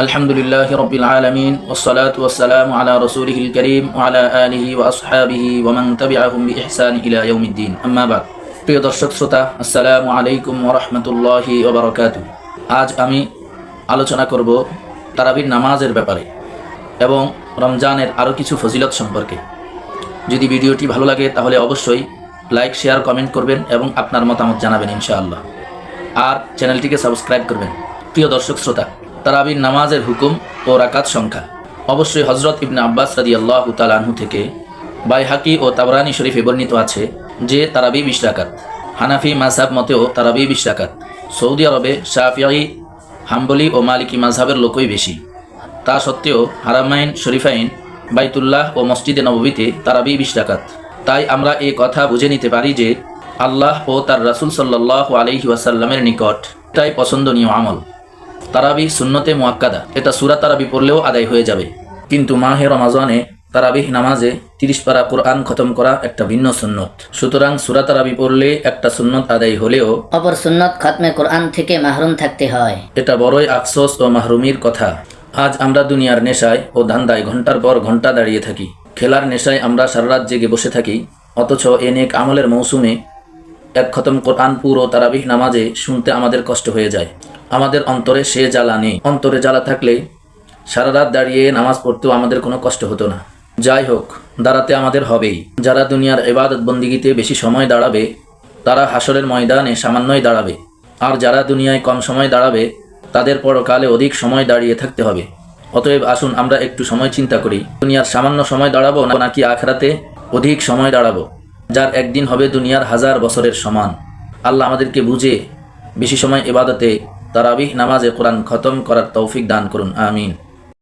আলহামদুলিল্লাহি রাব্বিল আলামিন ওয়াসসালাতু ওয়াসসালামু আলা রাসূলিহিল কারীম ওয়া আলা আলিহি ওয়া আসহাবিহি ওয়া মান তাবিআহুম বিইহসান ইলা ইয়াউমিদ্দিন। আম্মা বাদ। প্রিয় দর্শক শ্রোতা, আসসালামু আলাইকুম ওয়া রাহমাতুল্লাহি ওয়া বারাকাতুহু। আজ আমি আলোচনা করব তারাবির নামাজের ব্যাপারে এবং রমজানের আরও কিছু ফজিলত সম্পর্কে। যদি ভিডিওটি ভালো লাগে তাহলে অবশ্যই লাইক, শেয়ার, কমেন্ট করবেন এবং আপনার মতামত জানাবেন ইনশাআল্লাহ। আর চ্যানেলটিকে সাবস্ক্রাইব করবেন। প্রিয় দর্শক শ্রোতা, তারাবির নামাজের হুকুম ও রাকাত সংখ্যা। অবশ্যই হজরত ইবনে আব্বাস রাদিয়াল্লাহু তাআলা আনহু থেকে বাইহাকি ও তাবরানী শরীফে বর্ণিত আছে যে তারাবি 20 রাকাত। হানাফি মাযহাব মতেও তারাবি 20 রাকাত। সৌদি আরবে শাফিঈ, হাম্বলি ও মালিকি মাযহাবের লোকই বেশি। তা সত্ত্বেও হারামাইন শরীফাইন, বাইতুল্লাহ ও মসজিদে নববীতে তারাবি 20 রাকাত। তাই আমরা এই কথা বুঝে নিতে পারি যে আল্লাহ ও তার রাসূল সাল্লাল্লাহু আলাইহি ওয়াসাল্লামের নিকট এটাই পছন্দনীয় আমল। তারাবি সুন্নতে মুআক্কাদা, এটা সূরা তারাবি পড়লেও আদায় হয়ে যাবে। কিন্তু মাহে রমাজানে তারাবিহ নামাজে 30 পারা কোরআন খতম করা একটা ভিন্ন সুন্নত। সুতরাং সূরা তারাবি পড়লে একটা সুন্নত আদায় হলেও অপর সুন্নত খতমে কোরআন থেকে মাহরুম থাকতে হয়। এটা বড়ই আফসোস ও মাহরুমির কথা। আজ আমরা দুনিয়ার নেশায় ও ধান্দায় ঘন্টার পর ঘন্টা দাঁড়িয়ে থাকি। খেলার নেশায় আমরা সারা রাত জেগে বসে থাকি, অথচ এ নেক আমলের মৌসুমে এক খতম কোরআন পুরো তারাবিহ নামাজে শুনতে আমাদের কষ্ট হয়ে যায়। আমাদের অন্তরে সে জ্বালা নেই। অন্তরে জ্বালা থাকলে সারা রাত দাঁড়িয়ে নামাজ পড়তেও আমাদের কোনো কষ্ট হতো না। যাই হোক, দাঁড়াতে আমাদের হবেই। যারা দুনিয়ার ইবাদত বন্দিগিতে বেশি সময় দাঁড়াবে তারা হাসরের ময়দানে সামান্যই দাঁড়াবে, আর যারা দুনিয়ায় কম সময় দাঁড়াবে তাদের পরকালে অধিক সময় দাঁড়িয়ে থাকতে হবে। অতএব আসুন আমরা একটু সময় চিন্তা করি, দুনিয়ার সামান্য সময় দাঁড়াবো নাকি আখিরাতে অধিক সময় দাঁড়াবো, যার একদিন হবে দুনিয়ার 1000 বছরের সমান। আল্লাহ আমাদেরকে বুঝে বেশি সময় ইবাদতে তারাবিহ নামাজে কোরআন খতম করার তৌফিক দান করুন। আমিন।